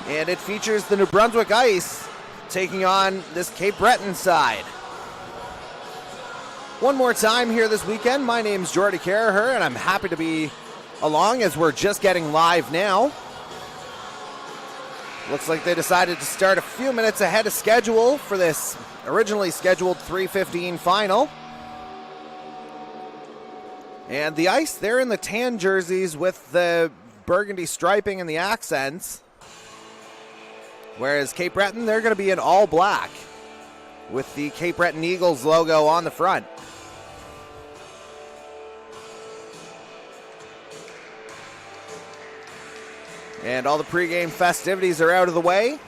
And it features the New Brunswick Ice taking on this Cape Breton side. One more time here this weekend. My name's Jordy Caraher, and I'm happy to be along as we're just getting live now. Looks like they decided to start a few minutes ahead of schedule for this originally scheduled 3:15 final. And the Ice, they're in the tan jerseys with the burgundy striping and the accents. Whereas Cape Breton, they're going to be in all black with the Cape Breton Eagles logo on the front. And all the pregame festivities are out of the way.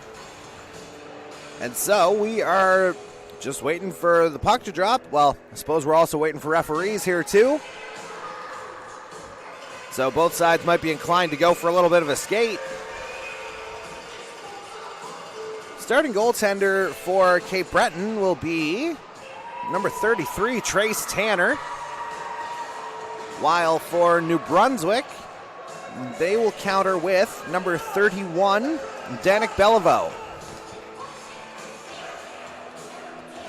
And so we are just waiting for the puck to drop. Well, I suppose we're also waiting for referees here too. So both sides might be inclined to go for a little bit of a skate. Starting goaltender for Cape Breton will be number 33, Trace Tanner. While for New Brunswick, they will counter with number 31, Danik Beliveau.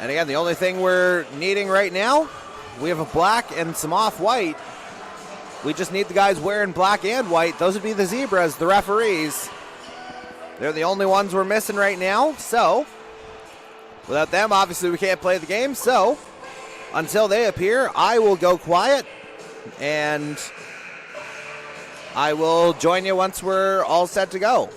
And again, the only thing we're needing right now, we have a black and some off-white. We just need the guys wearing black and white. Those would be the Zebras, the referees. They're the only ones we're missing right now. So, without them, obviously we can't play the game. So, until they appear, I will go quiet. And I will join you once we're all set to go.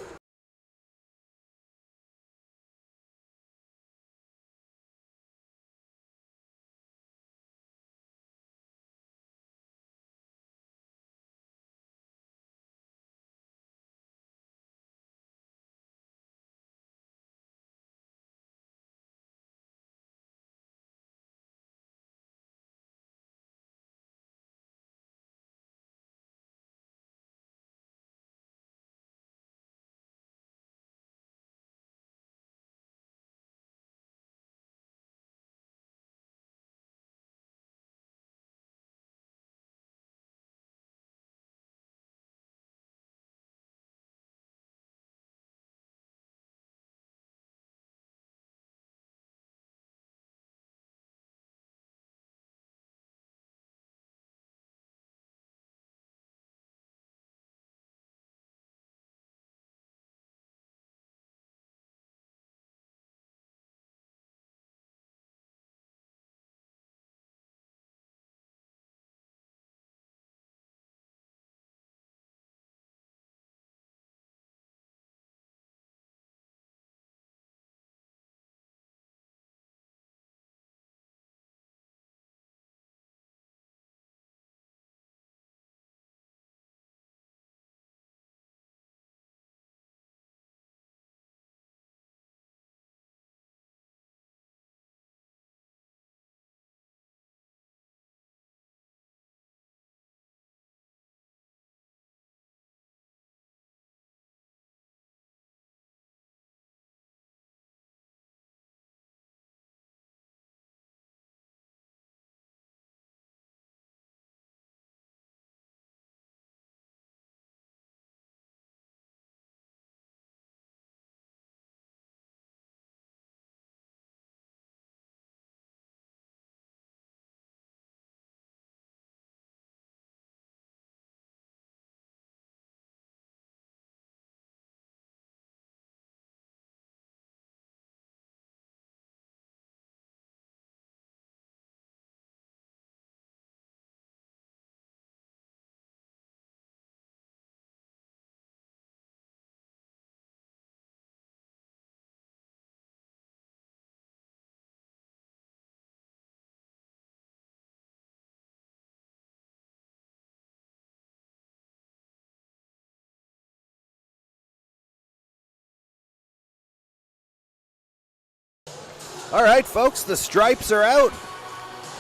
All right, folks, the stripes are out.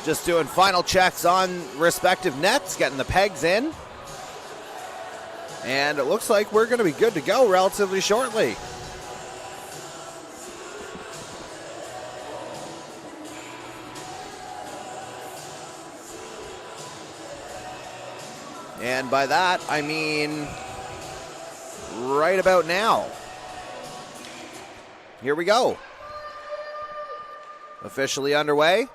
Just doing final checks on respective nets, getting the pegs in. And it looks like we're going to be good to go relatively shortly. And by that, I mean right about now. here we go. Officially underway.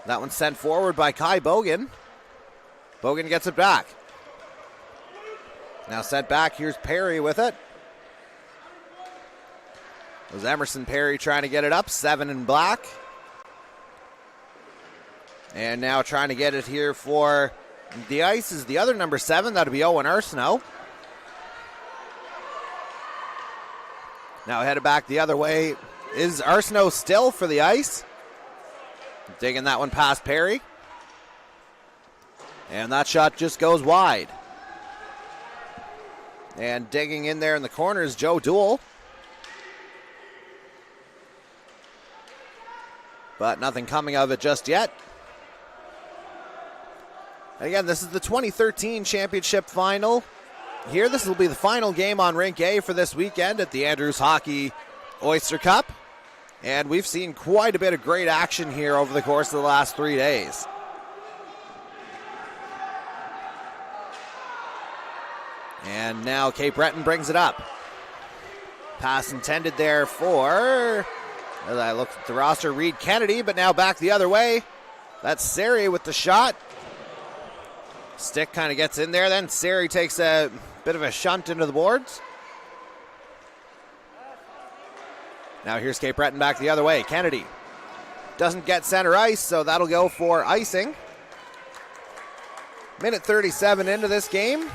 That one's sent forward by Kai Bogan. Bogan gets it back. Now sent back. Here's Perry with it. It was Emerson Perry trying to get it up. 7 in black. And now trying to get it here for the ice is the other number 7. That'll be Owen Arsenault. Now headed back the other way. Is Arsenault still for the ice? Digging that one past Perry. And that shot just goes wide. And digging in there in the corner is Joe Duell. But nothing coming of it just yet. And again, this is the 2013 championship final. Here, this will be the final game on Rink A for this weekend at the Andrews Hockey Oyster Cup. And we've seen quite a bit of great action here over the course of the last 3 days. And now Cape Breton brings it up. Pass intended there for, as I look at the roster, Reed Kennedy, but now back the other way. That's Seri with the shot. Stick kind of gets in there, then Seri takes a bit of a shunt into the boards. Now here's Cape Breton back the other way. Kennedy doesn't get center ice, so that'll go for icing. Minute 37 into this game.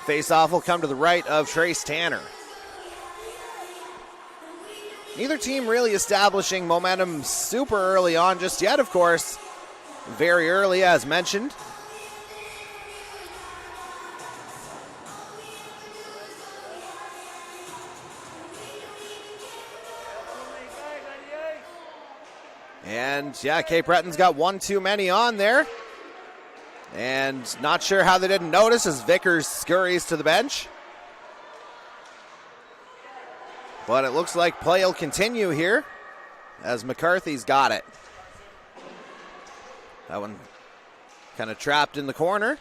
Face-off will come to the right of Trace Tanner. Neither team really establishing momentum super early on just yet, of course. Very early, as mentioned. And yeah, Cape Breton's got one too many on there. And not sure how they didn't notice as Vickers scurries to the bench. But it looks like play will continue here as McCarthy's got it. That one kind of trapped in the corner.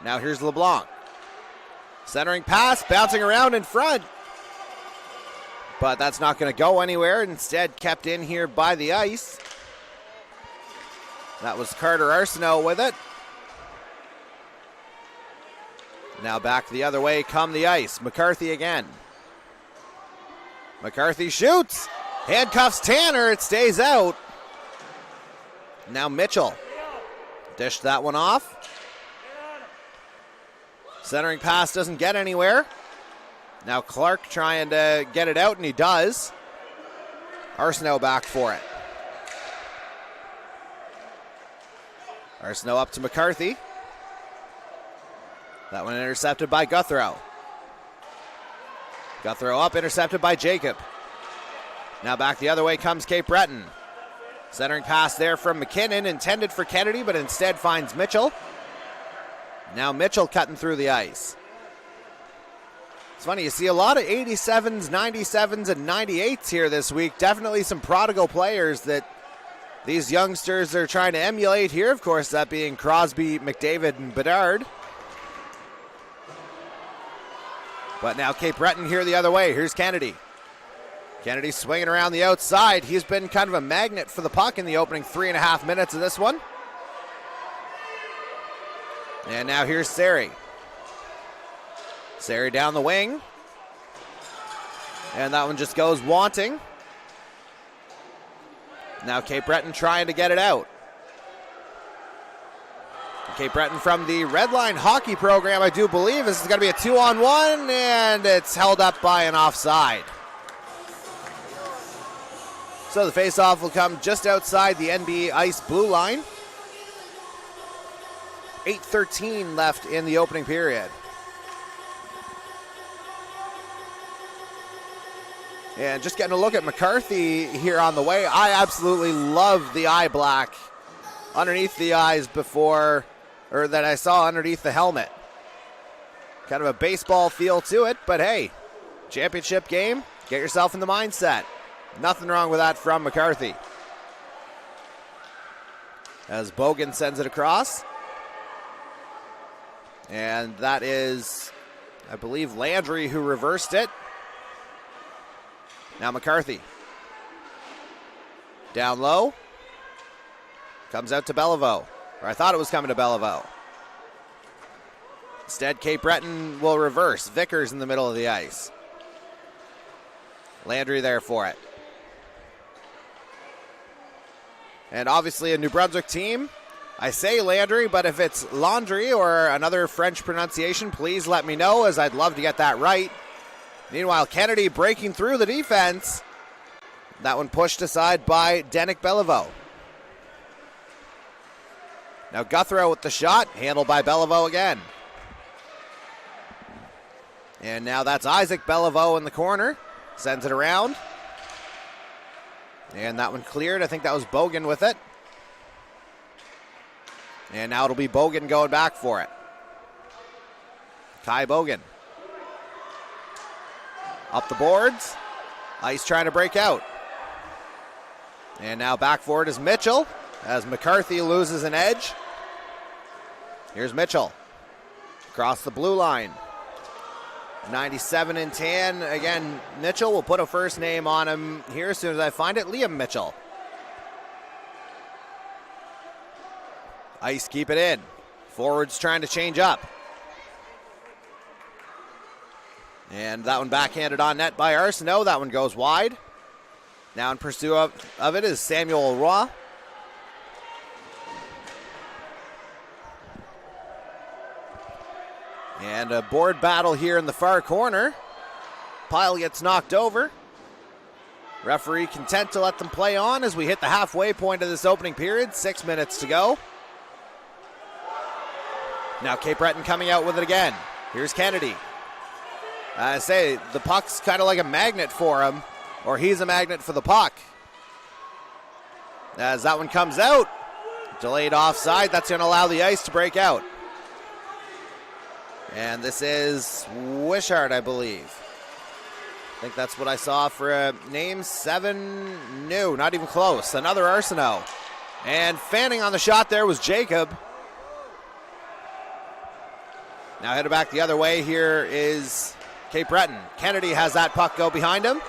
Now here's LeBlanc. Centering pass, bouncing around in front. But that's not going to go anywhere. Instead, kept in here by the ice. That was Carter Arsenault with it. Now back the other way come the ice. McCarthy again. McCarthy shoots. Handcuffs Tanner. It stays out. Now Mitchell. Dished that one off. Centering pass doesn't get anywhere. Now Clark trying to get it out, and he does. Arsenault back for it. Arsenault up to McCarthy. That one intercepted by Guthrow. Guthrow up, intercepted by Jacob. Now back the other way comes Cape Breton. Centering pass there from McKinnon, intended for Kennedy, but instead finds Mitchell. Now Mitchell cutting through the ice. It's funny, you see a lot of 87s, 97s, and 98s here this week. Definitely some prodigal players that these youngsters are trying to emulate here. Of course, that being Crosby, McDavid, and Bedard. But now Cape Breton here the other way. Here's Kennedy. Kennedy swinging around the outside. He's been kind of a magnet for the puck in the opening 3.5 minutes of this one. And now here's Seri. Seri down the wing. And that one just goes wanting. Now Cape Breton trying to get it out. Cape Breton from the Red Line Hockey program, I do believe. This is going to be a 2-on-1, and it's held up by an offside. So the faceoff will come just outside the NB ice blue line. 8:13 left in the opening period. And just getting a look at McCarthy here on the way. I absolutely love the eye black underneath the eyes before, or that I saw underneath the helmet. Kind of a baseball feel to it, but hey, championship game, get yourself in the mindset. Nothing wrong with that from McCarthy. As Bogan sends it across. And that is, I believe, Landry who reversed it. Now McCarthy. Down low. Comes out to Beliveau. Or I thought it was coming to Beliveau. Instead, Cape Breton will reverse. Vickers in the middle of the ice. Landry there for it. And obviously a New Brunswick team. I say Landry, but if it's Laundry or another French pronunciation, please let me know, as I'd love to get that right. Meanwhile, Kennedy breaking through the defense. That one pushed aside by Denick Beliveau. Now Guthrow with the shot, handled by Beliveau again. And now that's Isaac Beliveau in the corner. Sends it around. And that one cleared. I think that was Bogan with it. And now it'll be Bogan going back for it. Kai Bogan. Up the boards. Ice trying to break out. And now back for it is Mitchell as McCarthy loses an edge. Here's Mitchell. Across the blue line. 97 and tan. Again, Mitchell will put a first name on him here as soon as I find it. Liam Mitchell. Ice keep it in. Forwards trying to change up. And that one backhanded on net by Arsenault. That one goes wide. Now in pursuit of it is Samuel Roy. And a board battle here in the far corner. Pile gets knocked over. Referee content to let them play on as we hit the halfway point of this opening period. 6 minutes to go. Now Cape Breton coming out with it again. Here's Kennedy. I say the puck's kind of like a magnet for him, or he's a magnet for the puck. As that one comes out, delayed offside, that's going to allow the ice to break out. And this is Wishart, I believe. I think that's what I saw for a name. 7, no, not even close. Another Arsenault. And fanning on the shot there was Jacob. Now headed back the other way here is Cape Breton. Kennedy has that puck go behind him.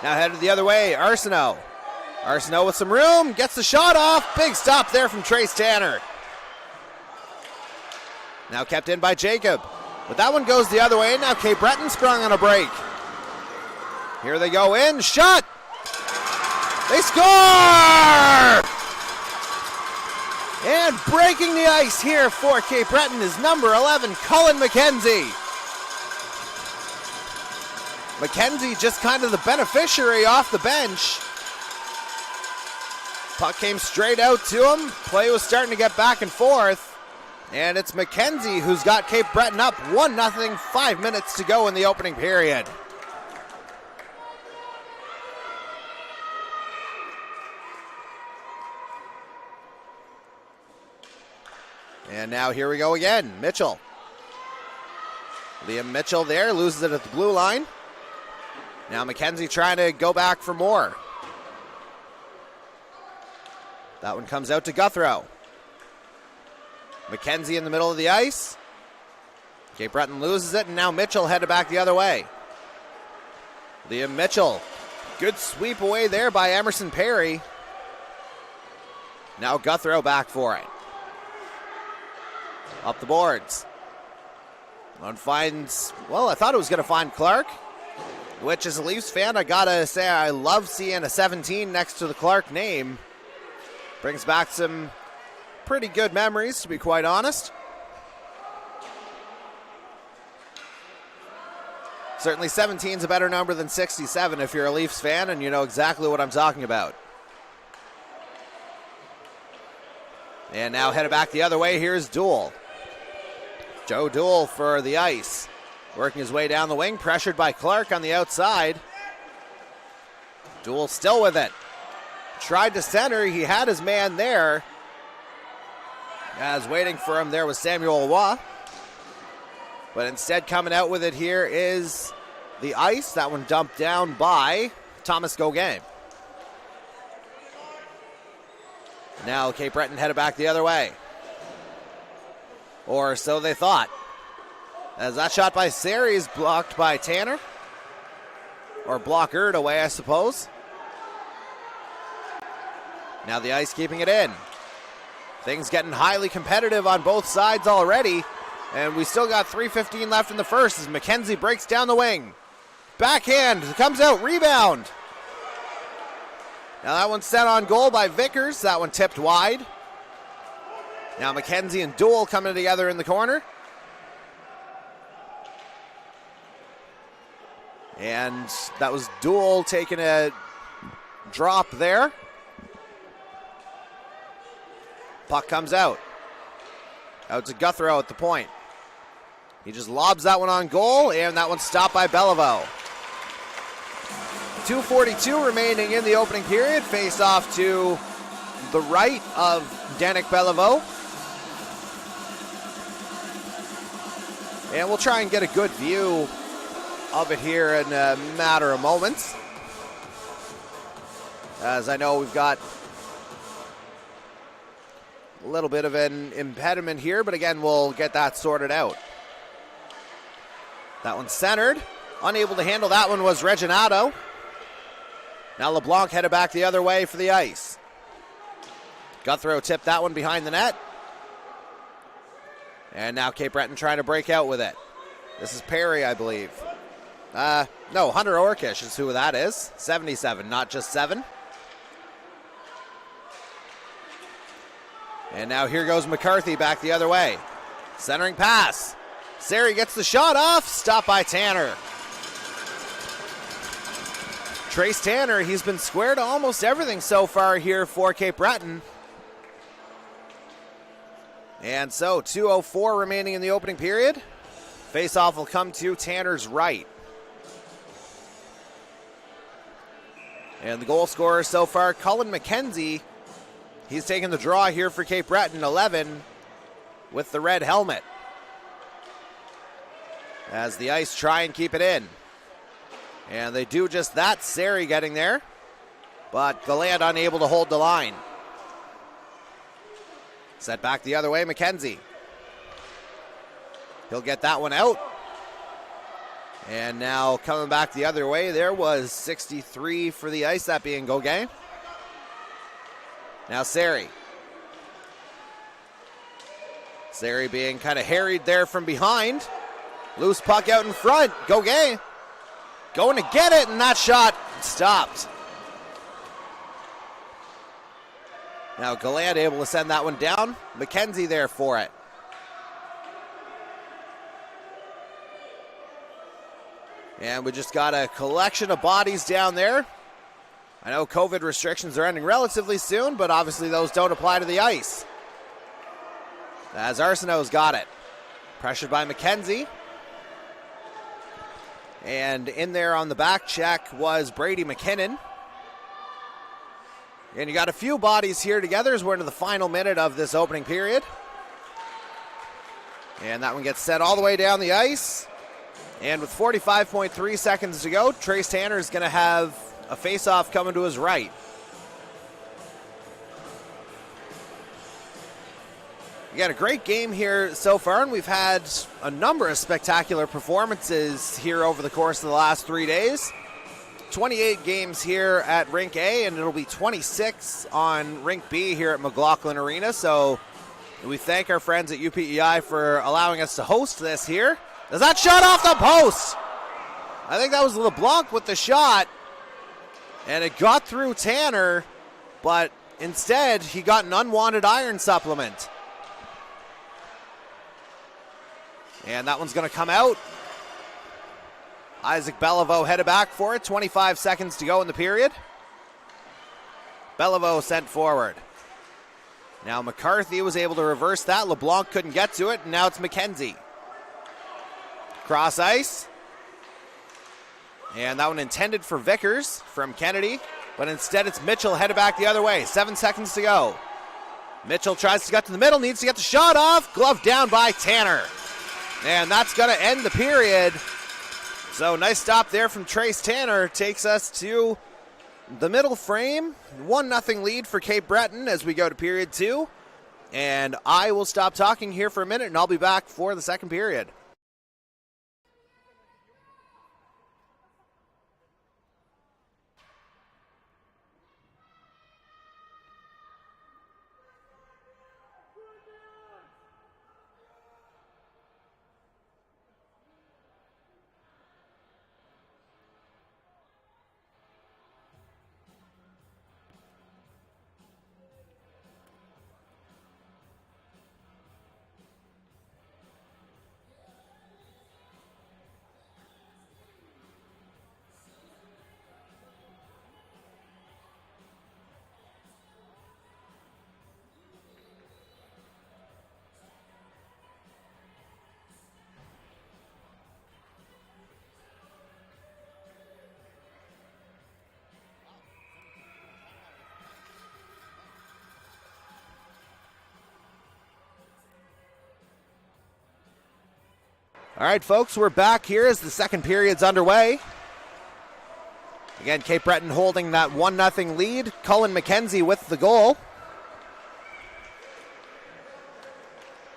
Now headed the other way, Arsenault. Arsenault with some room, gets the shot off. Big stop there from Trace Tanner. Now kept in by Jacob. But that one goes the other way. Now Cape Breton sprung on a break. Here they go in. Shot! They score! And breaking the ice here for Cape Breton is number 11, Cullen McKenzie. McKenzie just kind of the beneficiary off the bench. Puck came straight out to him. Play was starting to get back and forth. And it's McKenzie who's got Cape Breton up 1-0, 5 minutes to go in the opening period. And now here we go again. Mitchell. Liam Mitchell there, loses it at the blue line. Now McKenzie trying to go back for more. That one comes out to Guthrow. McKenzie in the middle of the ice. Cape Breton loses it, and now Mitchell headed back the other way. Liam Mitchell. Good sweep away there by Emerson Perry. Now Guthrow back for it. Up the boards. One finds, well, I thought it was going to find Clark, which as a Leafs fan, I got to say I love seeing a 17 next to the Clark name. Brings back some pretty good memories, to be quite honest. Certainly 17 is a better number than 67 if you're a Leafs fan and you know exactly what I'm talking about. And now headed back the other way, here's Duell. Joe Duell for the ice. Working his way down the wing, pressured by Clark on the outside. Duell still with it. Tried to center, he had his man there. As waiting for him there was Samuel Roy. But instead coming out with it here is the ice. That one dumped down by Thomas Gauguin. Now Cape Breton headed back the other way. Or so they thought. As that shot by Seri is blocked by Tanner. or blockered away, I suppose. Now the Ice keeping it in. Things getting highly competitive on both sides already, and we still got 3:15 left in the first as McKenzie breaks down the wing. Backhand comes out, rebound. Now that one's set on goal by Vickers. That one tipped wide. Now McKenzie and Duell coming together in the corner. And that was Duell taking a drop there. Puck comes out. Out to Guthrow at the point. He just lobs that one on goal, and that one's stopped by Beliveau. 2:42 remaining in the opening period. Face off to the right of Danik Beliveau. And we'll try and get a good view of it here in a matter of moments. As I know we've got a little bit of an impediment here, but again, we'll get that sorted out. That one's centered. Unable to handle that one was Reginato. Now LeBlanc headed back the other way for the Ice. Guthrow tipped that one behind the net. And now Cape Breton trying to break out with it. This is Perry, I believe. No, Hunter Orkish is who that is. 77, not just 7. And now here goes McCarthy back the other way. Centering pass. Sari gets the shot off. Stopped by Tanner. Trace Tanner, he's been square to almost everything so far here for Cape Breton. And so 2:04 remaining in the opening period. Face-off will come to Tanner's right. And the goal scorer so far, Cullen McKenzie. He's taking the draw here for Cape Breton, 11 with the red helmet. As the Ice try and keep it in. And they do just that. Sari getting there, but Gallant unable to hold the line. Set back the other way, McKenzie. He'll get that one out. And now coming back the other way, there was 63 for the Ice, that being Gauguin. Now Sari. Sari being kind of harried there from behind. Loose puck out in front. Gauguin going to get it, and that shot stopped. Now Gallant able to send that one down. McKenzie there for it. And we just got a collection of bodies down there. I know COVID restrictions are ending relatively soon, but obviously those don't apply to the Ice. As Arsenault's got it. Pressured by McKenzie. And in there on the back check was Brady McKinnon. And you got a few bodies here together as we're into the final minute of this opening period. And that one gets set all the way down the ice. And with 45.3 seconds to go, Trace Tanner is going to have a face-off coming to his right. We got a great game here so far, and we've had a number of spectacular performances here over the course of the last 3 days. 28 games here at Rink A, and it'll be 26 on Rink B here at McLaughlin Arena. So we thank our friends at UPEI for allowing us to host this here. Is that shot off the post? I think that was LeBlanc with the shot, and it got through Tanner, but instead he got an unwanted iron supplement. And that one's going to come out. Isaac Beliveau headed back for it. 25 seconds to go in the period. Beliveau sent forward. Now McCarthy was able to reverse that. LeBlanc couldn't get to it, and now it's McKenzie. Cross ice. And that one intended for Vickers from Kennedy, but instead it's Mitchell headed back the other way. 7 seconds to go. Mitchell tries to get to the middle, needs to get the shot off. Glove down by Tanner. And that's going to end the period. So nice stop there from Trace Tanner. Takes us to the middle frame. 1-0 lead for Cape Breton as we go to period 2. And I will stop talking here for a minute, and I'll be back for the second period. All right, folks, we're back here as the second period's underway. Again, Cape Breton holding that 1-0 lead. Cullen McKenzie with the goal.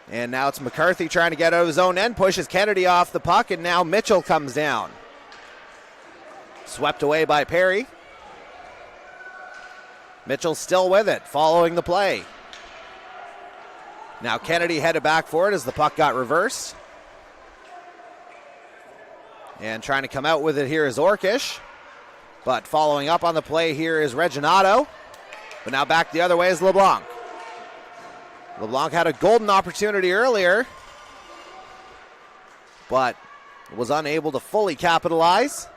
And now it's McCarthy trying to get out of his own end, pushes Kennedy off the puck, and now Mitchell comes down. Swept away by Perry. Mitchell still with it, following the play. Now Kennedy headed back for it as the puck got reversed. And trying to come out with it here is Orkish. But following up on the play here is Reginato. But now back the other way is LeBlanc. LeBlanc had a golden opportunity earlier, but was unable to fully capitalize.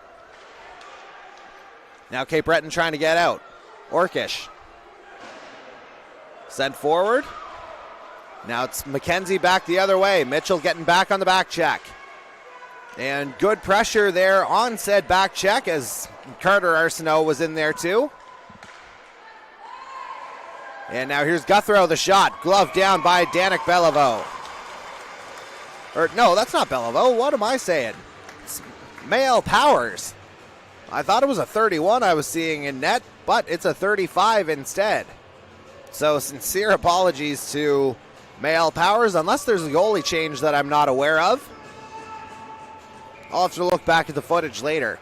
Now Cape Breton trying to get out. Orkish. Sent forward. Now it's McKenzie back the other way. Mitchell getting back on the back check. And good pressure there on said back check as Carter Arsenault was in there too. And now here's Guthrow, the shot. Glove down by Danik Beliveau. Or no, that's not Beliveau. What am I saying? It's Mael Powers. I thought it was a 31 I was seeing in net, but it's a 35 instead. So sincere apologies to Mael Powers, unless there's a goalie change that I'm not aware of. I'll have to look back at the footage later.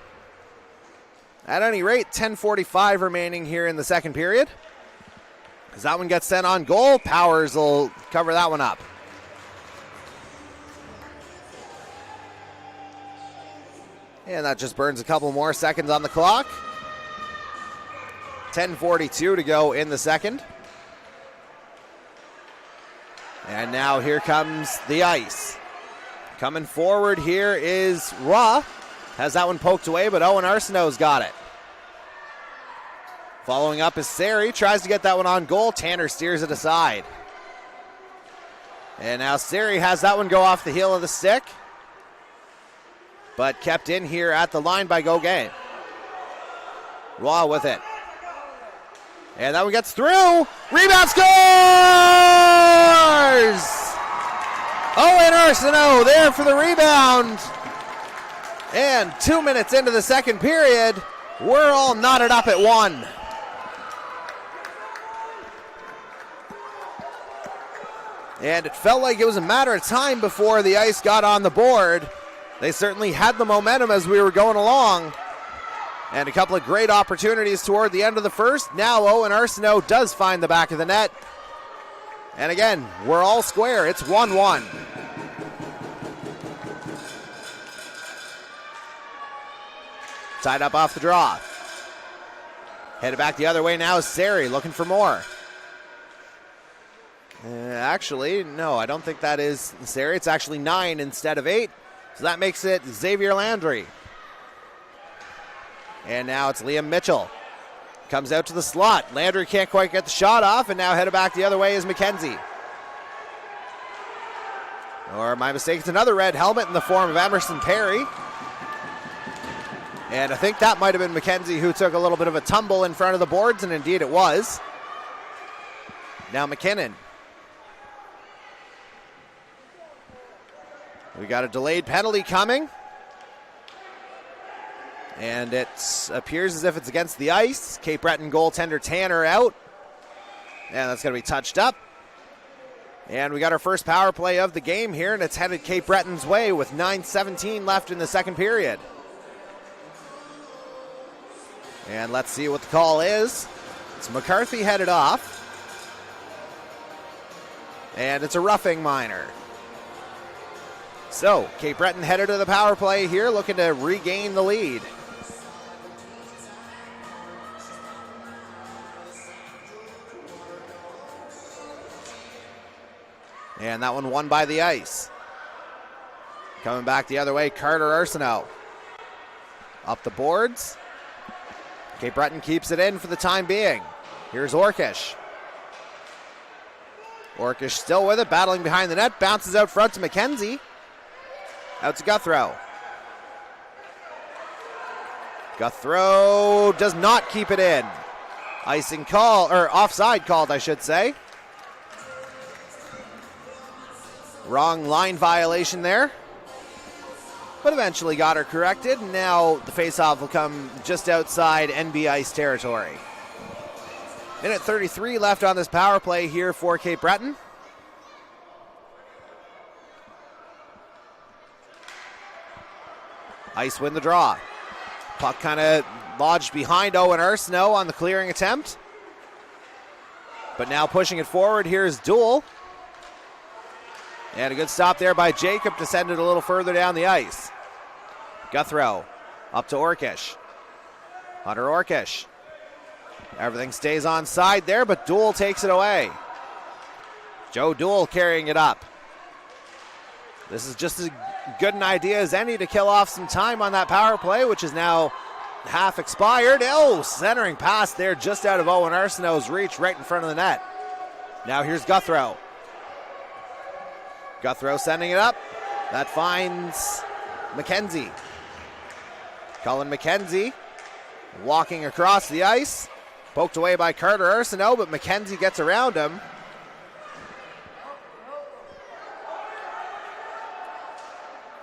At any rate, 10:45 remaining here in the second period. As that one gets sent on goal, Powers will cover that one up. And that just burns a couple more seconds on the clock. 10:42 to go in the second. And now here comes the ice. Coming forward here is Roy. Has that one poked away, but Owen Arsenault's got it. Following up is Seri. Tries to get that one on goal. Tanner steers it aside. And now Seri has that one go off the heel of the stick. But kept in here at the line by Gauguin. Roy with it. And that one gets through. Rebound scores! Owen Arsenault there for the rebound. And 2 minutes into the second period, we're all knotted up at 1. And it felt like it was a matter of time before the ice got on the board. They certainly had the momentum as we were going along. And a couple of great opportunities toward the end of the first. Now Owen Arsenault does find the back of the net. And again, we're all square. It's 1-1. Tied up off the draw. Headed back the other way now is Seri looking for more. Actually, no, I don't think that is Seri. It's actually 9 instead of 8. So that makes it Xavier Landry. And now it's Liam Mitchell. Comes out to the slot. Landry can't quite get the shot off, and now headed back the other way is McKenzie. Or my mistake, it's another red helmet in the form of Emerson Perry. And I think that might have been McKenzie who took a little bit of a tumble in front of the boards, and indeed it was. Now McKinnon. We got a delayed penalty coming. And it appears as if it's against the ice. Cape Breton goaltender Tanner out. And that's going to be touched up. And we got our first power play of the game here, and it's headed Cape Breton's way with 9:17 left in the second period. And let's see what the call is. It's McCarthy headed off. And it's a roughing minor. So, Cape Breton headed to the power play here, looking to regain the lead. And that one won by the ice. Coming back the other way, Carter Arsenault. Up the boards. Cape Breton keeps it in for the time being. Here's Orkish. Orkish still with it, battling behind the net. Bounces out front to McKenzie. Out to Guthrow. Guthrow does not keep it in. Icing call, or offside called, I should say. Wrong line violation there. but eventually got her corrected. Now the faceoff will come just outside NB Ice territory. Minute 33 left on this power play here for Cape Breton. Ice win the draw. Puck kind of lodged behind Owen Arsenault on the clearing attempt. But now pushing it forward, here's Duel. And a good stop there by Jacob to send it a little further down the ice. Guthrow up to Orkish. Hunter Orkish. Everything stays on side there, but Duel takes it away. Joe Duel carrying it up. This is just as good an idea as any to kill off some time on that power play, which is now half expired. Oh, centering pass there just out of Owen Arsenault's reach right in front of the net. Now here's Guthrow. Guthrow sending it up. That finds McKenzie. Cullen McKenzie walking across the ice. Poked away by Carter Arsenault, but McKenzie gets around him.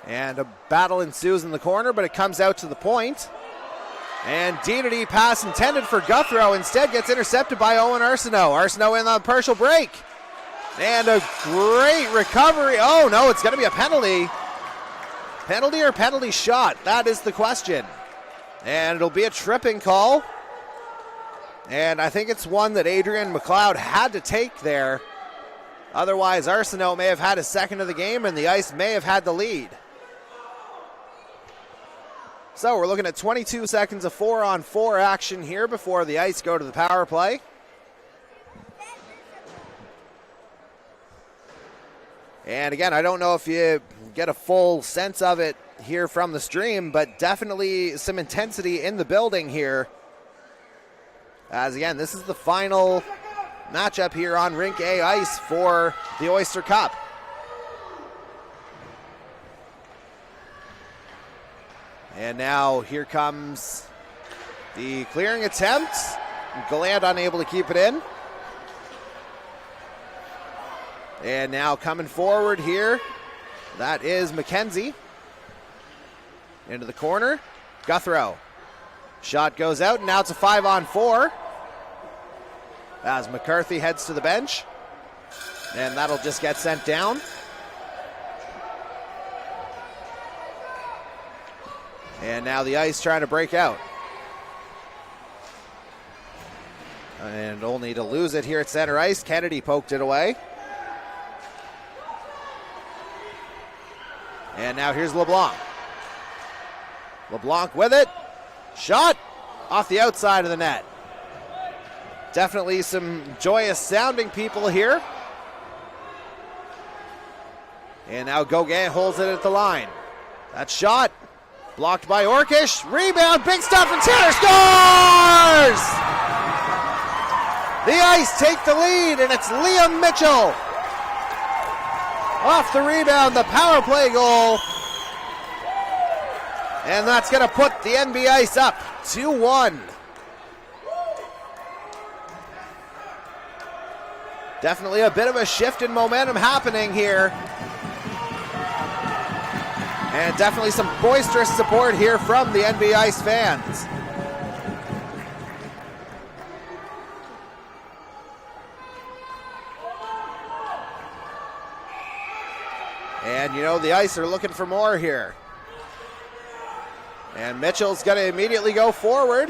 And a battle ensues in the corner, but it comes out to the point. And D-to-D pass intended for Guthrow instead gets intercepted by Owen Arsenault. Arsenault in on the partial break. And a great recovery. Oh, no, it's going to be a penalty. Penalty or penalty shot? That is the question. And it'll be a tripping call. And I think it's one that Adrian McLeod had to take there. Otherwise, Arsenault may have had a second of the game and the Ice may have had the lead. So we're looking at 22 seconds of 4-on-4 action here before the Ice go to the power play. And again, I don't know if you get a full sense of it here from the stream, but definitely some intensity in the building here. As again, this is the final matchup here on Rink A ice for the Oyster Cup. And now here comes the clearing attempt. Gallant unable to keep it in. And now coming forward here, that is McKenzie. Into the corner, Guthrow. Shot goes out, and now it's a 5-on-4. As McCarthy heads to the bench. And that'll just get sent down. And now the Ice trying to break out. And only to lose it here at center ice. Kennedy poked it away. And now here's LeBlanc. LeBlanc with it. Shot off the outside of the net. Definitely some joyous sounding people here. And now Gauguin holds it at the line. That shot blocked by Orkish. Rebound, big stop from Tanner. Scores! The Ice take the lead, and it's Liam Mitchell. Off the rebound, the power play goal. And that's going to put the NB Ice up 2-1. Definitely a bit of a shift in momentum happening here. And definitely some boisterous support here from the NB Ice fans. And you know, the Ice are looking for more here. And Mitchell's going to immediately go forward.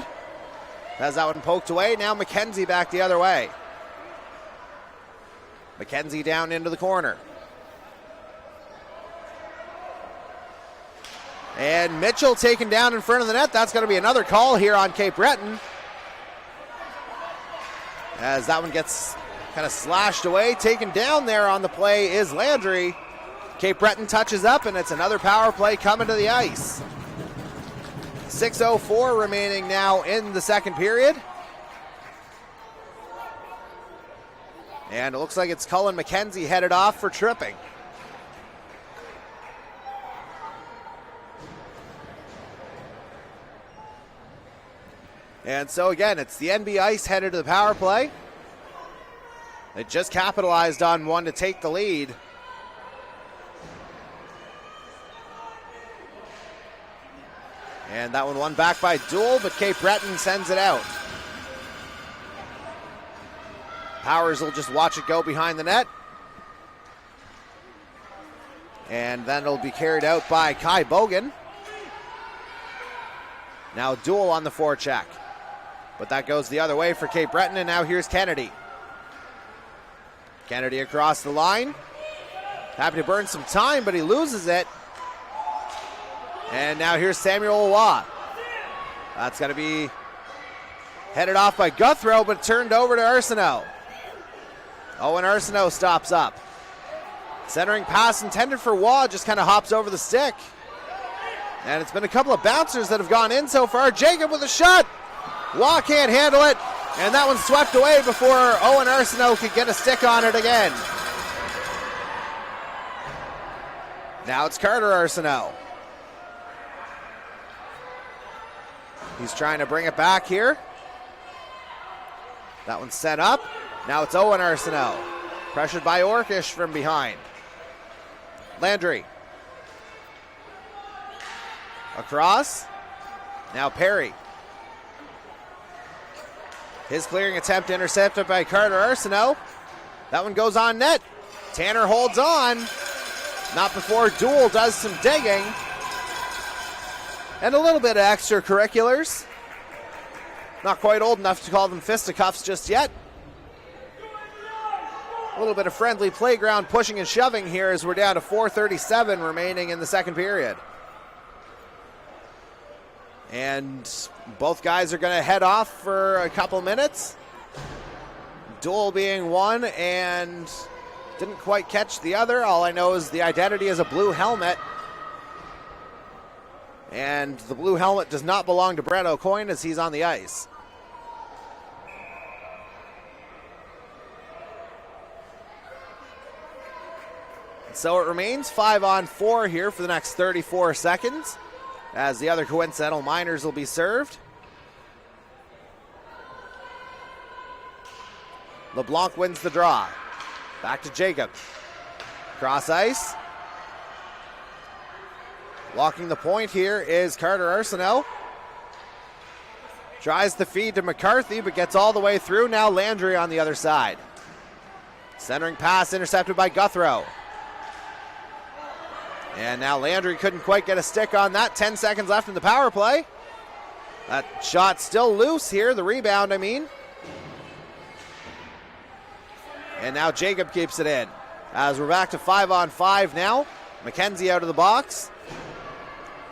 Has that one poked away. Now McKenzie back the other way. McKenzie down into the corner. And Mitchell taken down in front of the net. That's going to be another call here on Cape Breton. As that one gets kind of slashed away. Taken down there on the play is Landry. Cape Breton touches up, and it's another power play coming to the ice. 6:04 remaining now in the second period. And it looks like it's Cullen McKenzie headed off for tripping. And so again, it's the NB Ice headed to the power play. They just capitalized on one to take the lead. And that one won back by Duel, but Cape Breton sends it out. Powers will just watch it go behind the net. And then it'll be carried out by Kai Bogan. Now Duel on the forecheck. But that goes the other way for Cape Breton, and now here's Kennedy. Kennedy across the line. Happy to burn some time, but he loses it. And now here's Samuel Waugh. That's going to be headed off by Guthrow, but turned over to Arsenault. Owen Arsenault stops up. Centering pass intended for Waugh, just kind of hops over the stick. And it's been a couple of bouncers that have gone in so far. Jacob with a shot. Waugh can't handle it. And that one's swept away before Owen Arsenault could get a stick on it again. Now it's Carter Arsenault. He's trying to bring it back here. That one's set up. Now it's Owen Arsenault. Pressured by Orkish from behind. Landry. Across. Now Perry. His clearing attempt intercepted by Carter Arsenault. That one goes on net. Tanner holds on. Not before Duel does some digging. And a little bit of extracurriculars. Not quite old enough to call them fisticuffs just yet. A little bit of friendly playground pushing and shoving here as we're down to 4:37 remaining in the second period. And both guys are going to head off for a couple minutes. Duel being one and didn't quite catch the other. All I know is the identity is a blue helmet. And the blue helmet does not belong to Brett O'Coin as he's on the ice. So it remains 5-on-4 here for the next 34 seconds as the other coincidental minors will be served. LeBlanc wins the draw. Back to Jacob. Cross ice. Walking the point here is Carter Arsenault. Tries the feed to McCarthy, but gets all the way through. Now Landry on the other side. Centering pass intercepted by Guthrow. And now Landry couldn't quite get a stick on that. 10 seconds left in the power play. That shot still loose here, the rebound, I mean. And now Jacob keeps it in. As we're back to 5-on-5 now. McKenzie out of the box.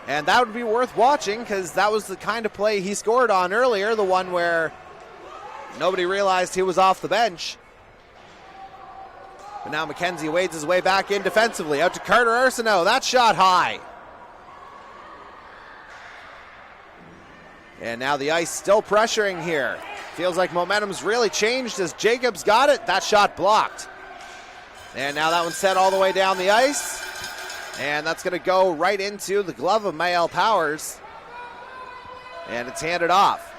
And that would be worth watching because that was the kind of play he scored on earlier, the one where nobody realized he was off the bench. But now McKenzie wades his way back in defensively. Out to Carter Arsenault. That shot high. And now the ice still pressuring here. Feels like momentum's really changed as Jacobs got it. That shot blocked. And now that one's set all the way down the ice. And that's going to go right into the glove of Mael Powers. And it's handed off.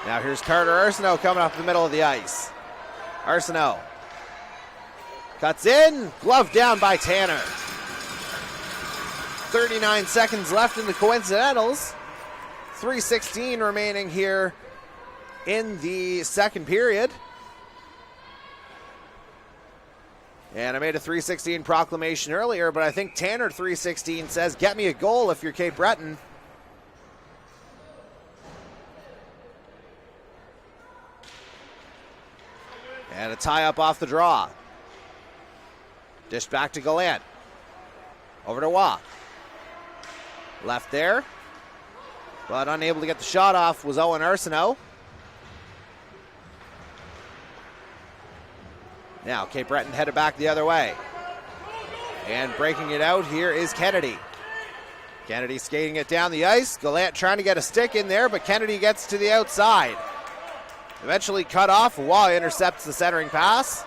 Now here's Carter Arsenault coming up the middle of the ice. Arsenault cuts in, glove down by Tanner. 39 seconds left in the coincidentals. 3:16 remaining here in the second period. And I made a 3:16 proclamation earlier, but I think Tanner 3:16 says, get me a goal if you're Cape Breton. And a tie-up off the draw. Dish back to Gallant. Over to Waugh. Left there. But unable to get the shot off was Owen Arsenault. Now Cape Breton headed back the other way. And breaking it out here is Kennedy. Kennedy skating it down the ice. Gallant trying to get a stick in there, but Kennedy gets to the outside. Eventually cut off. Waugh intercepts the centering pass.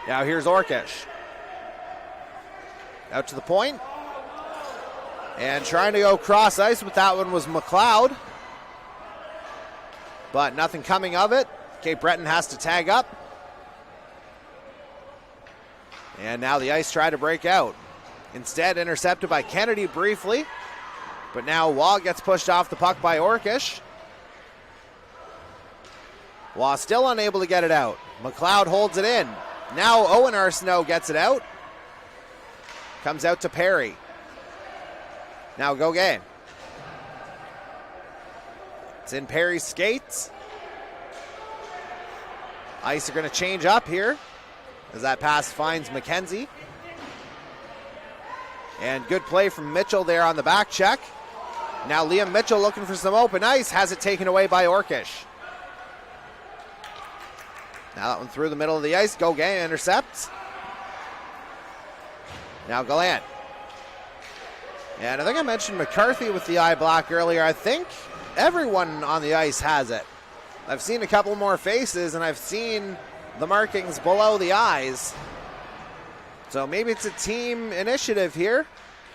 Now here's Orkish. Out to the point. And trying to go cross ice with that one was McLeod. But nothing coming of it. Cape Breton has to tag up. And now the ice try to break out. Instead, intercepted by Kennedy briefly. But now Waugh gets pushed off the puck by Orkish. Waugh still unable to get it out. McLeod holds it in. Now Owen Arsenault gets it out. Comes out to Perry. Now Gauguin. It's in Perry's skates. Ice are going to change up here as that pass finds McKenzie. And good play from Mitchell there on the back check. Now Liam Mitchell looking for some open ice, has it taken away by Orkish. Now that one through the middle of the ice, Gauguin intercepts. Now Gallant. And I think I mentioned McCarthy with the eye block earlier. I think everyone on the ice has it. I've seen a couple more faces, and I've seen the markings below the eyes. So maybe it's a team initiative here.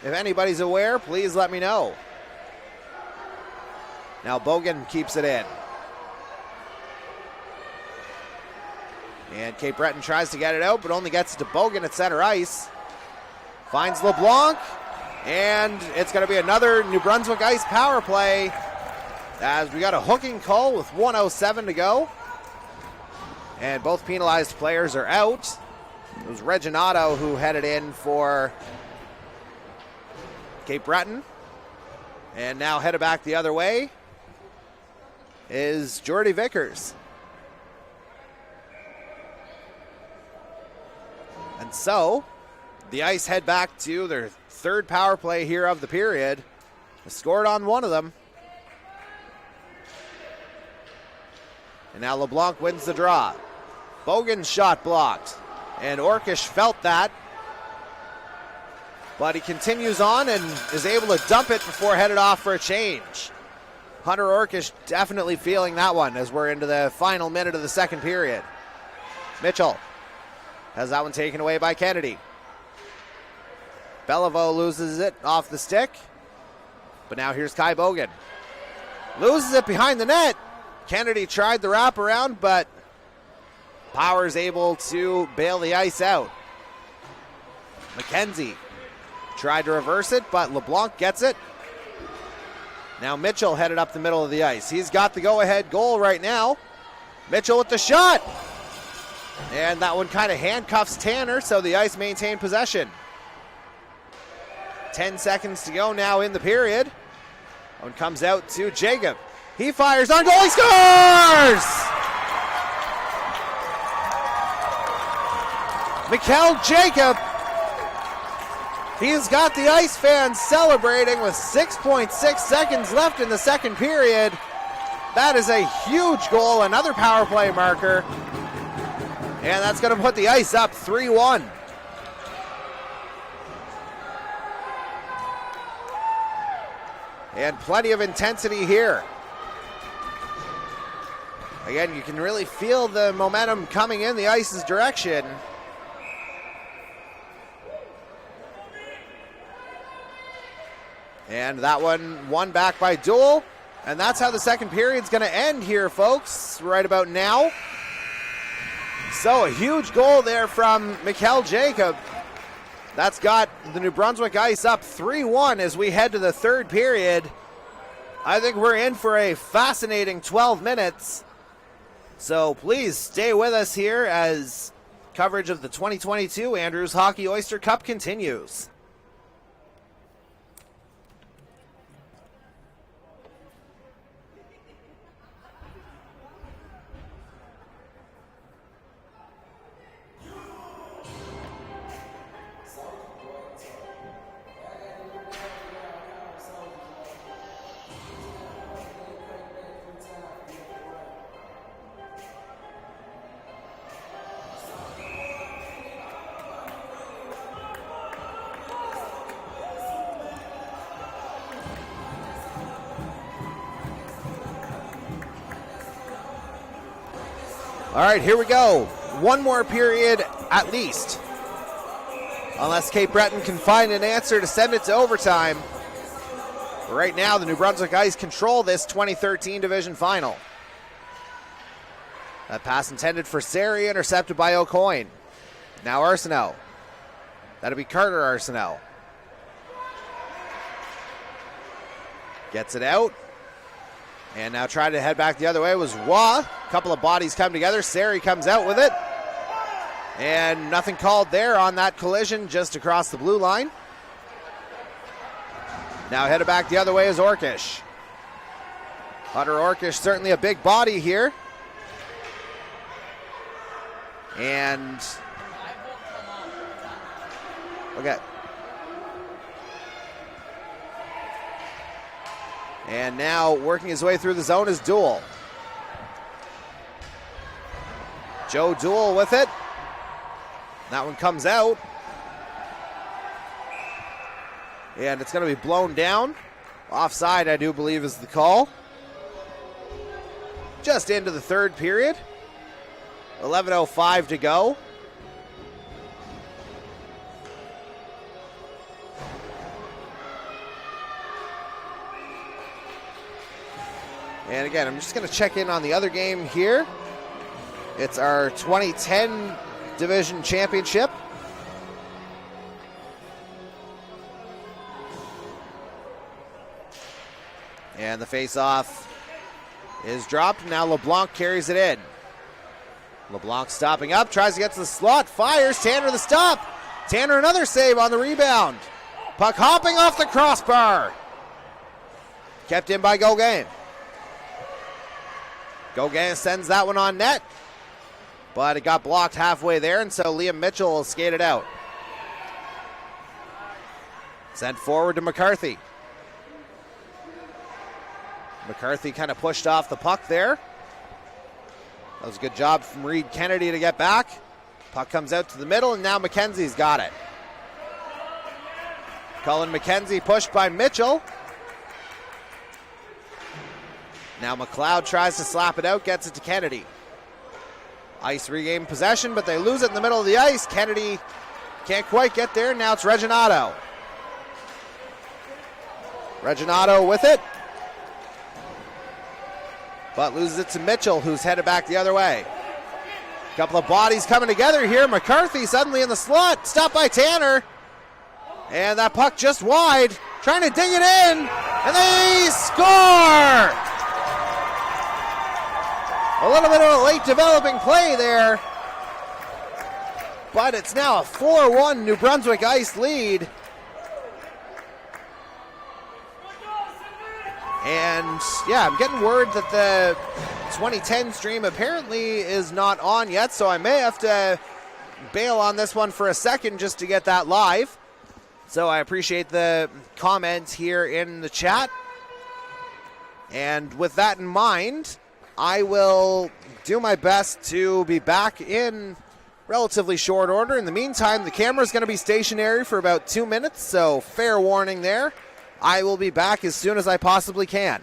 If anybody's aware, please let me know. Now Bogan keeps it in. And Cape Breton tries to get it out, but only gets it to Bogan at center ice. Finds LeBlanc, and it's going to be another New Brunswick Ice power play as we got a hooking call with 1:07 to go. And both penalized players are out. It was Reginato who headed in for Cape Breton. And now headed back the other way is Jordy Vickers. And so the Ice head back to their third power play here of the period. They scored on one of them. And now LeBlanc wins the draw. Bogan's shot blocked. And Orkish felt that. But he continues on and is able to dump it before headed off for a change. Hunter Orkish definitely feeling that one as we're into the final minute of the second period. Mitchell has that one taken away by Kennedy. Beliveau loses it off the stick. But now here's Kai Bogan. Loses it behind the net. Kennedy tried the wraparound, but Power's able to bail the ice out. McKenzie tried to reverse it, but LeBlanc gets it. Now Mitchell headed up the middle of the ice. He's got the go-ahead goal right now. Mitchell with the shot. And that one kind of handcuffs Tanner, so the Ice maintain possession. 10 seconds to go now in the period. One comes out to Jacob. He fires on goal, he scores! Mikkel Jacob. He's got the Ice fans celebrating with 6.6 seconds left in the second period. That is a huge goal, another power play marker. And that's going to put the Ice up 3-1. And plenty of intensity here. Again, you can really feel the momentum coming in the Ice's direction. And that one won back by Duel. And that's how the second period's going to end here, folks, right about now. So a huge goal there from Mikkel Jacob. That's got the New Brunswick Ice up 3-1 as we head to the third period. I think we're in for a fascinating 12 minutes. So please stay with us here as coverage of the 2022 Andrews Hockey Oyster Cup continues. All right, here we go. One more period at least. Unless Cape Breton can find an answer to send it to overtime. But right now, the New Brunswick Ice control this 2013 division final. That pass intended for Seri, intercepted by O'Coin. Now Arsenault. That'll be Carter Arsenault. Gets it out. And now trying to head back the other way was Wah. A couple of bodies come together. Sari comes out with it. And nothing called there on that collision just across the blue line. Now headed back the other way is Orkish. Hunter Orkish, certainly a big body here. And okay. And now working his way through the zone is Duel. Joe Duel with it. That one comes out. And it's going to be blown down. Offside, I do believe, is the call. Just into the third period. 11:05 to go. And again, I'm just going to check in on the other game here. It's our 2010 Division Championship. And the face-off is dropped. Now LeBlanc carries it in. LeBlanc stopping up, tries to get to the slot, fires. Tanner the stop. Tanner another save on the rebound. Puck hopping off the crossbar. Kept in by Gauguin. Gauguin sends that one on net. But it got blocked halfway there, and so Liam Mitchell will skate it out. Sent forward to McCarthy. McCarthy kind of pushed off the puck there. That was a good job from Reed Kennedy to get back. Puck comes out to the middle, and now McKenzie's got it. Cullen McKenzie pushed by Mitchell. Now McLeod tries to slap it out, gets it to Kennedy. Ice regain possession, but they lose it in the middle of the ice. Kennedy can't quite get there. Now it's Reginato. Reginato with it. But loses it to Mitchell, who's headed back the other way. A couple of bodies coming together here. McCarthy suddenly in the slot. Stopped by Tanner. And that puck just wide. Trying to ding it in. And they score! A little bit of a late developing play there. But it's now a 4-1 New Brunswick Ice lead. And yeah, I'm getting word that the 2010 stream apparently is not on yet, so I may have to bail on this one for a second just to get that live. So I appreciate the comments here in the chat. And with that in mind, I will do my best to be back in relatively short order. In the meantime, the camera is going to be stationary for about 2 minutes, so fair warning there. I will be back as soon as I possibly can.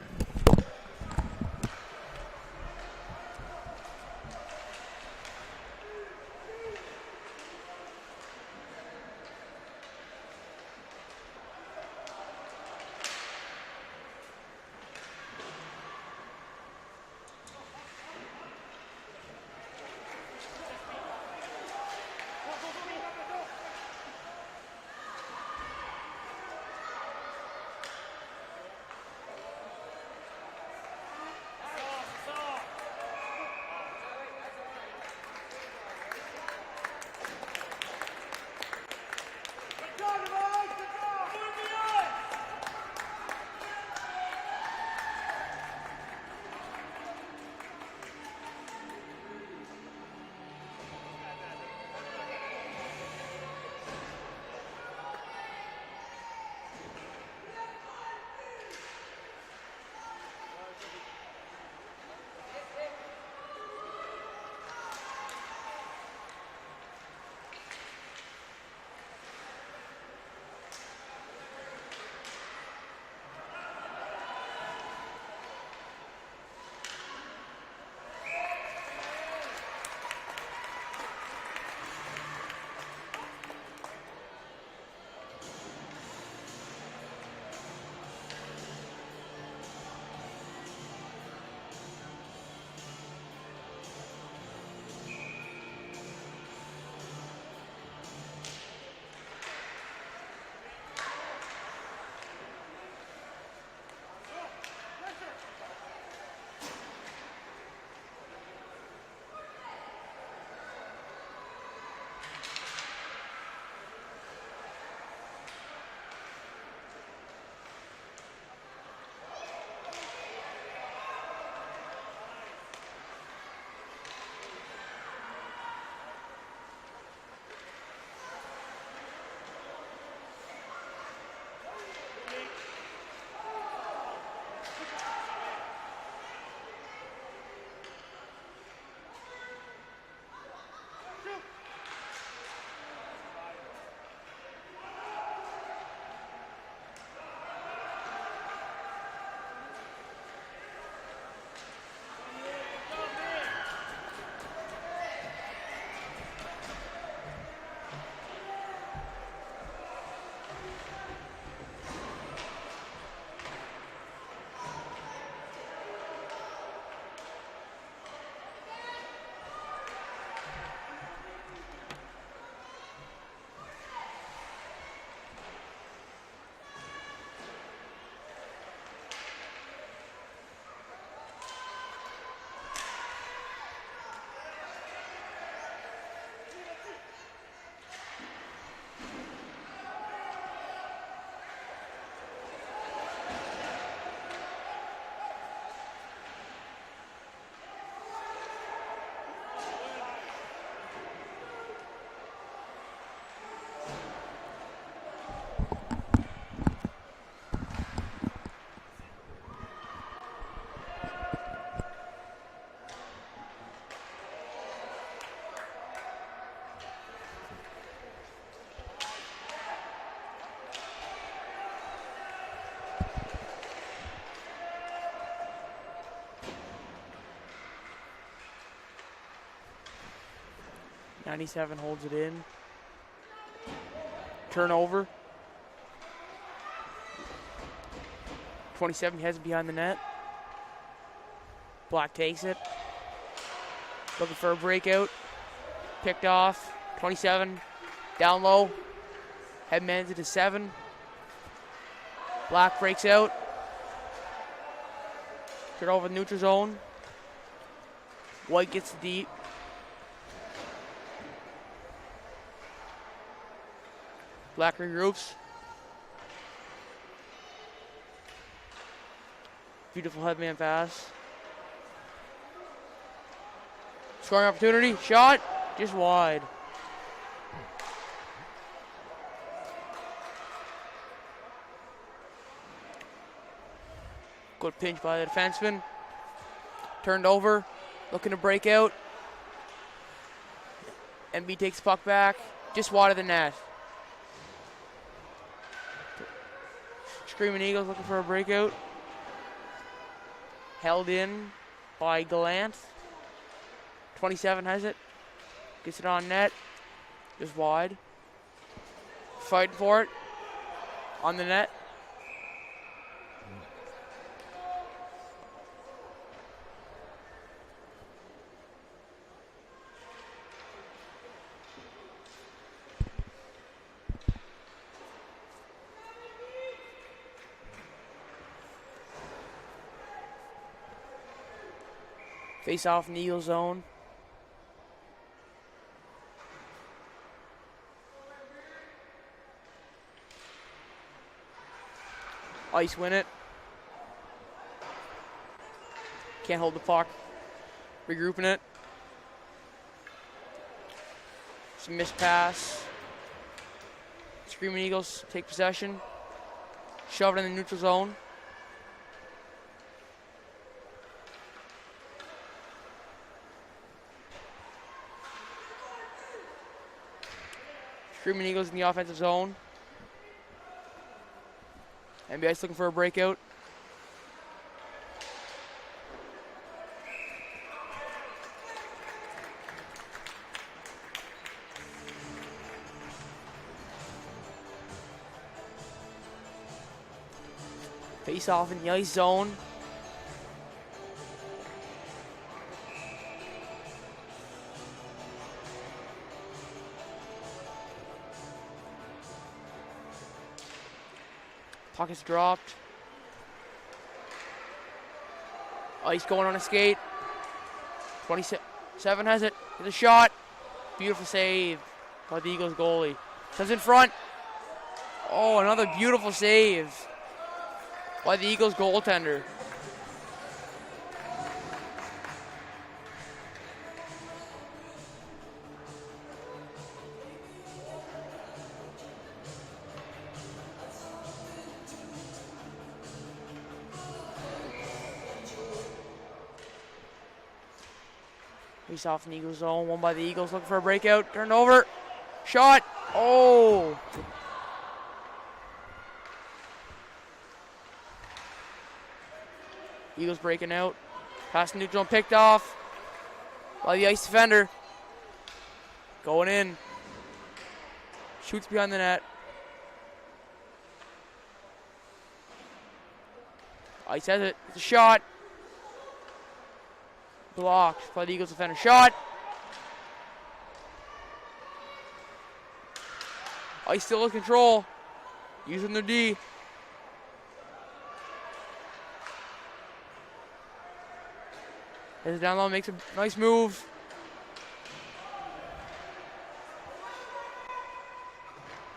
97 holds it in. Turnover. 27 has it behind the net. Black takes it. Looking for a breakout. Picked off. 27 down low. Headmans it to 7. Black breaks out. Turn over the neutral zone. White gets deep. Black regroups. Beautiful headman pass. Scoring opportunity. Shot. Just wide. Good pinch by the defenseman. Turned over. Looking to break out. MB takes the puck back. Just wide of the net. Screaming Eagles looking for a breakout. Held in by Gallant. 27 has it. Gets it on net. Just wide. Fighting for it. On the net. Face off in the Eagle zone. Ice win it. Can't hold the puck. Regrouping it. Some missed pass. Screaming Eagles take possession. Shove it in the neutral zone. Screaming Eagles in the offensive zone. NBI's looking for a breakout. Face off in the ice zone. Puck is dropped. Ice going on a skate. 27 has it. With a shot. Beautiful save by the Eagles goalie. Comes in front. Oh, another beautiful save by the Eagles goaltender. Face off in the Eagles zone. One by the Eagles looking for a breakout. Turned over. Shot. Oh. Eagles breaking out. Pass the neutral zone picked off by the ice defender. Going in. Shoots behind the net. Ice has it. It's a shot. Blocked by the Eagles defender. Shot. Ice still in control. Using the D. Heads it down low, makes a nice move.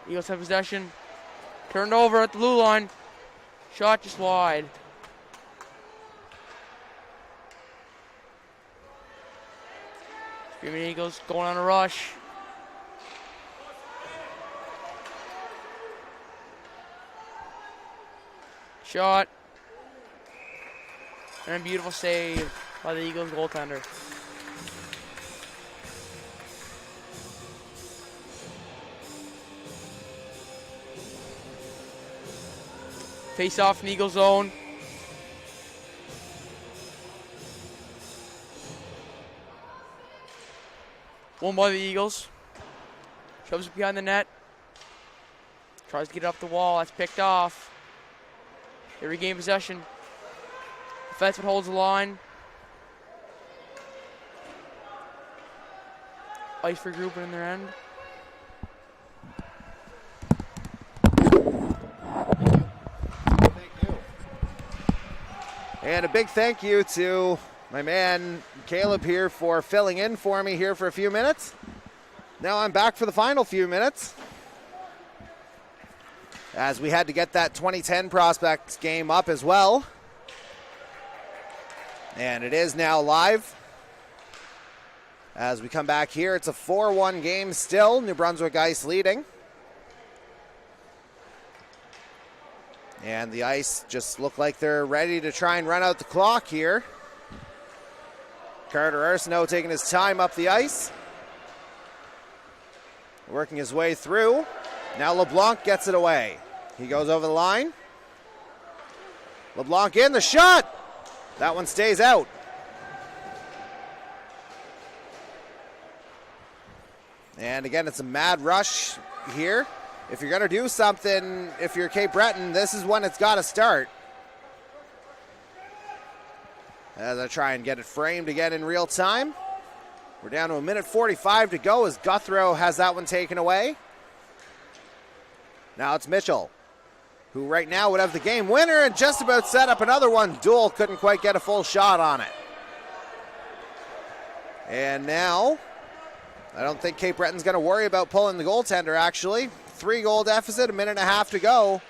Eagles have possession. Turned over at the blue line. Shot just wide. Screaming Eagles going on a rush. Shot. And a beautiful save by the Eagles goaltender. Face off in Eagle zone. Won by the Eagles. Shoves it behind the net. Tries to get it up the wall. That's picked off. They regain possession. Defenseman holds the line. Ice for grouping in their end. Thank you. And a big thank you to my man Caleb here for filling in for me here for a few minutes. Now I'm back for the final few minutes, as we had to get that 2010 Prospects game up as well. And it is now live. As we come back here, it's a 4-1 game still. New Brunswick Ice leading. And the Ice just look like they're ready to try and run out the clock here. Carter Arsenault taking his time up the ice. Working his way through. Now LeBlanc gets it away. He goes over the line. LeBlanc in, the shot! That one stays out. And again, it's a mad rush here. If you're going to do something, if you're Cape Breton, this is when it's got to start. As I try and get it framed again in real time. We're down to 1:45 to go as Guthrow has that one taken away. Now it's Mitchell, who right now would have the game winner and just about set up another one. Duel couldn't quite get a full shot on it. And now, I don't think Cape Breton's going to worry about pulling the goaltender, actually. 3-goal deficit, 1.5 minutes to go.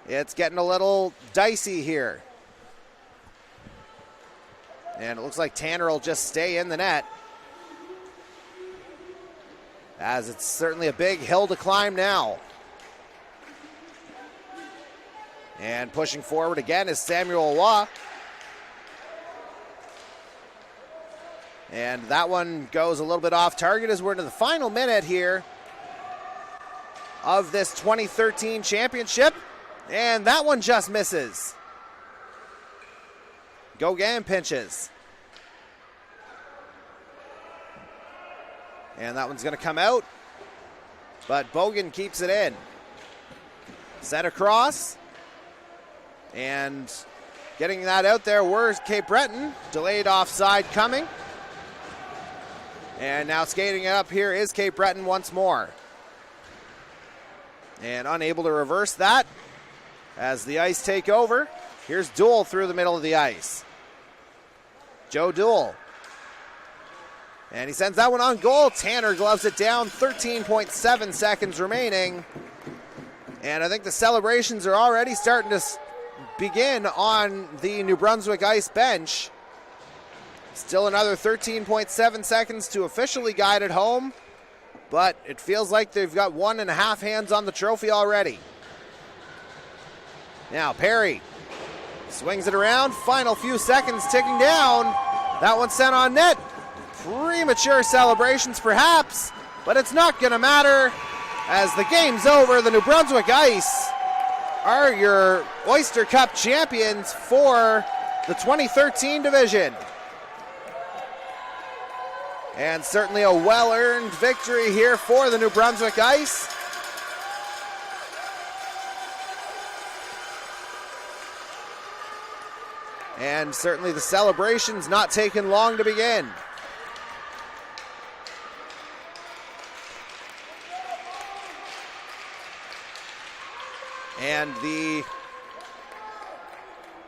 It's getting a little dicey here. And it looks like Tanner will just stay in the net, as it's certainly a big hill to climb now. And pushing forward again is Samuel Waugh. And that one goes a little bit off target as we're into the final minute here of this 2013 championship. And that one just misses. Gauguin pinches. And that one's going to come out. But Bogan keeps it in. Set across. And getting that out there were Cape Breton. Delayed offside coming. And now skating it up here is Cape Breton once more. And unable to reverse that as the Ice take over. Here's Duel through the middle of the ice. Joe Duel. And he sends that one on goal. Tanner gloves it down. 13.7 seconds remaining. And I think the celebrations are already starting to begin on the New Brunswick Ice bench. Still another 13.7 seconds to officially guide it home. But it feels like they've got 1.5 hands on the trophy already. Now Perry swings it around. Final few seconds ticking down. That one sent on net. Premature celebrations perhaps, but it's not going to matter as the game's over. The New Brunswick Ice are your Oyster Cup champions for the 2013 division. And certainly a well-earned victory here for the New Brunswick Ice. And certainly the celebrations not taking long to begin. And the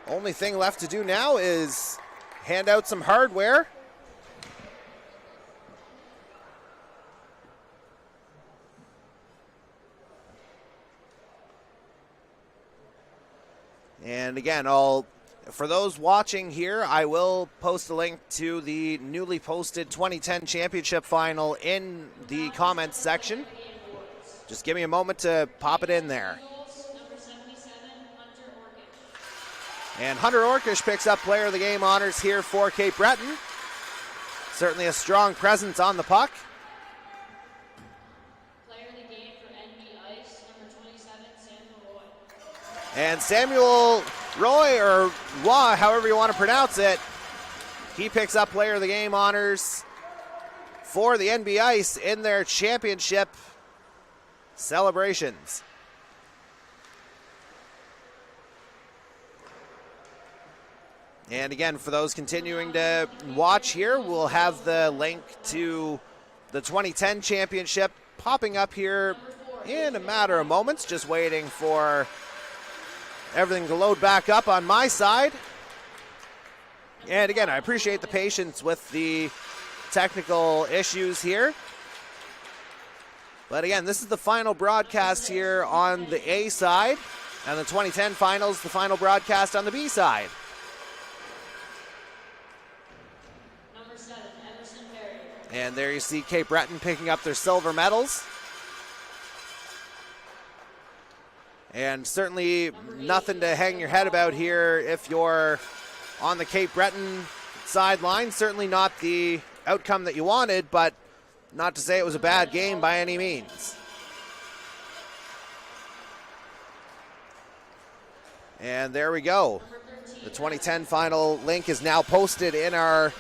only thing left to do now is hand out some hardware. And again, for those watching here, I will post a link to the newly posted 2010 championship final in the comments section. Just give me a moment to pop it in there. And Hunter Orkish picks up player of the game honors here for Cape Breton. Certainly a strong presence on the puck. Player of the game for NB Ice, number 27, Samuel Roy. And Samuel Roy, or Roy, however you want to pronounce it, he picks up player of the game honors for the NB Ice in their championship celebrations. And again, for those continuing to watch here, we'll have the link to the 2010 championship popping up here in a matter of moments, just waiting for everything to load back up on my side. And again, I appreciate the patience with the technical issues here. But again, this is the final broadcast here on the A side, and the 2010 finals, the final broadcast on the B side. And there you see Cape Breton picking up their silver medals. And certainly nothing to hang your head about here if you're on the Cape Breton sideline. Certainly not the outcome that you wanted, but not to say it was a bad game by any means. And there we go. The 2010 final link is now posted in our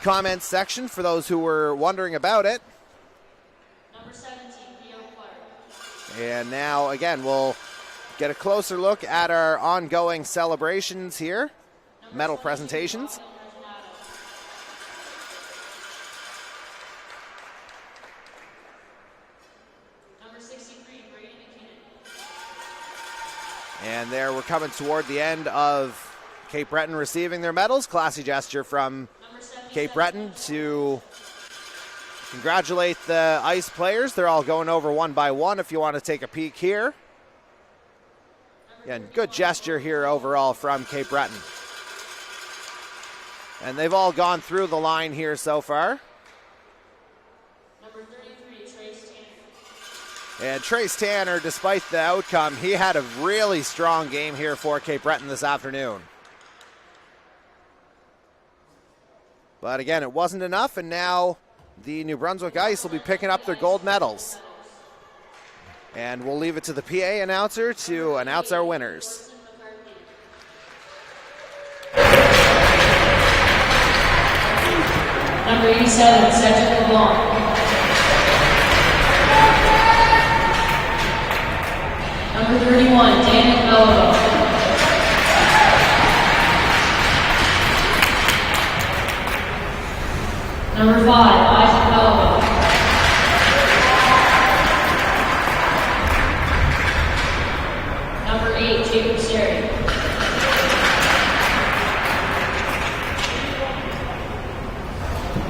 comments section for those who were wondering about it. Number 17, Theo Clark. And now, again, we'll get a closer look at our ongoing celebrations here, medal presentations. Number 63, Breton McKinnon. And there we're coming toward the end of Cape Breton receiving their medals. Classy gesture from Cape Breton to congratulate the ice players. They're all going over one by one if you want to take a peek here. Again, good gesture here overall from Cape Breton. And they've all gone through the line here so far. Number 33, Trace Tanner. And Trace Tanner, despite the outcome, he had a really strong game here for Cape Breton this afternoon. But again, it wasn't enough, and now the New Brunswick Ice will be picking up their gold medals. And we'll leave it to the PA announcer to announce our winners. Number 87, Cedric LeBlanc. Number 31, Daniel Mello. Number 5, Isaac Mello. Number 8, Jacob Seri.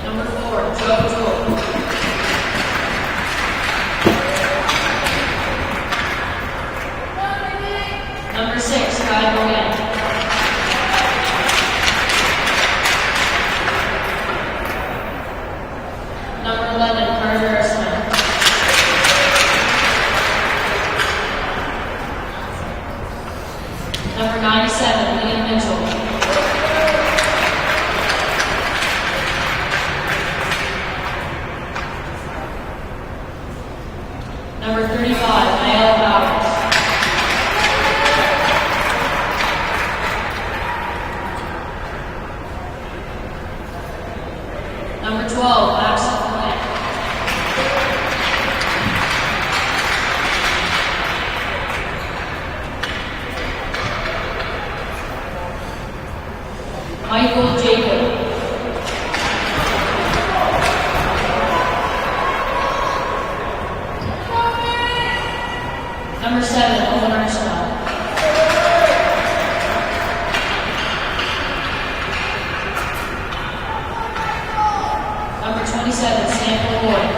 Number 4, Joe Toole. Number 6, Kai Mogan. Number 11, Carter Smith. Number 97, Liam Mitchell. Number 35, Niall Bowers. Number 12, Axel Flynn. Michael Jacob. Number 7, Owen Arsenal. Number 27, Sam Lloyd.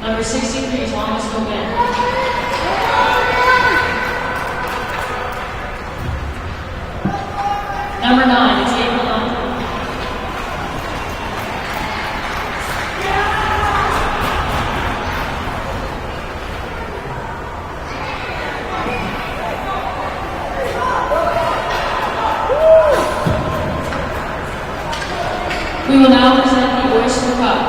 Number 63, Thomas McGinn. Number 9, Jake Malone. We will now present the Oyster Cup.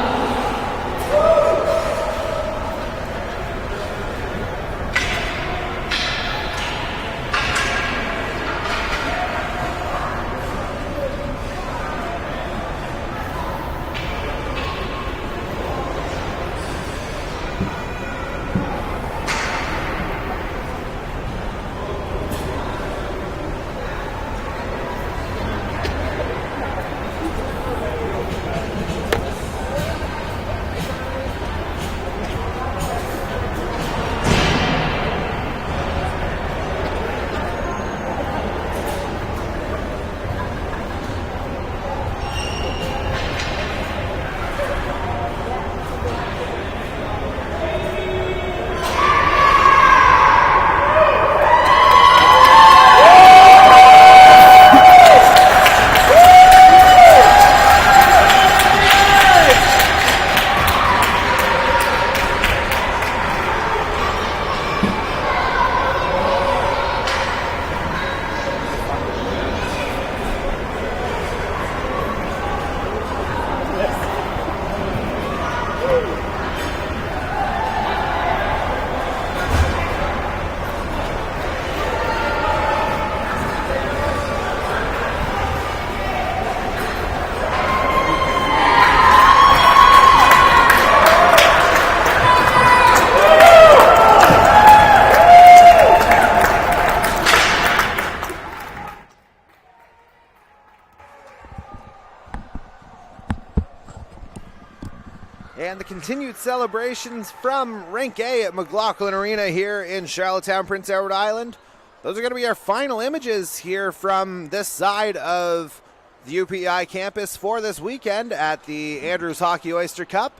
And the continued celebrations from Rink A at McLaughlin Arena here in Charlottetown, Prince Edward Island. Those are going to be our final images here from this side of the UPI campus for this weekend at the Andrews Hockey Oyster Cup.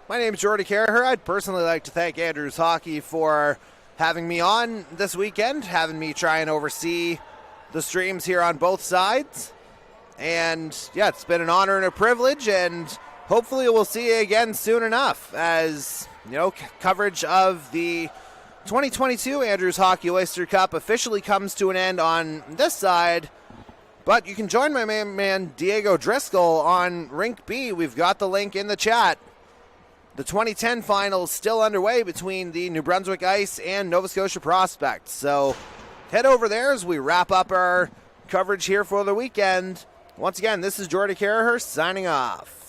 My name is Jordy Carraher. I'd personally like to thank Andrews Hockey for having me on this weekend, having me try and oversee the streams here on both sides. And yeah, it's been an honor and a privilege, and hopefully we'll see you again soon enough as, coverage of the 2022 Andrews Hockey Oyster Cup officially comes to an end on this side. But you can join my man Diego Driscoll on Rink B. We've got the link in the chat. The 2010 finals still underway between the New Brunswick Ice and Nova Scotia Prospect. So head over there as we wrap up our coverage here for the weekend. Once again, this is Jordy Carraher signing off.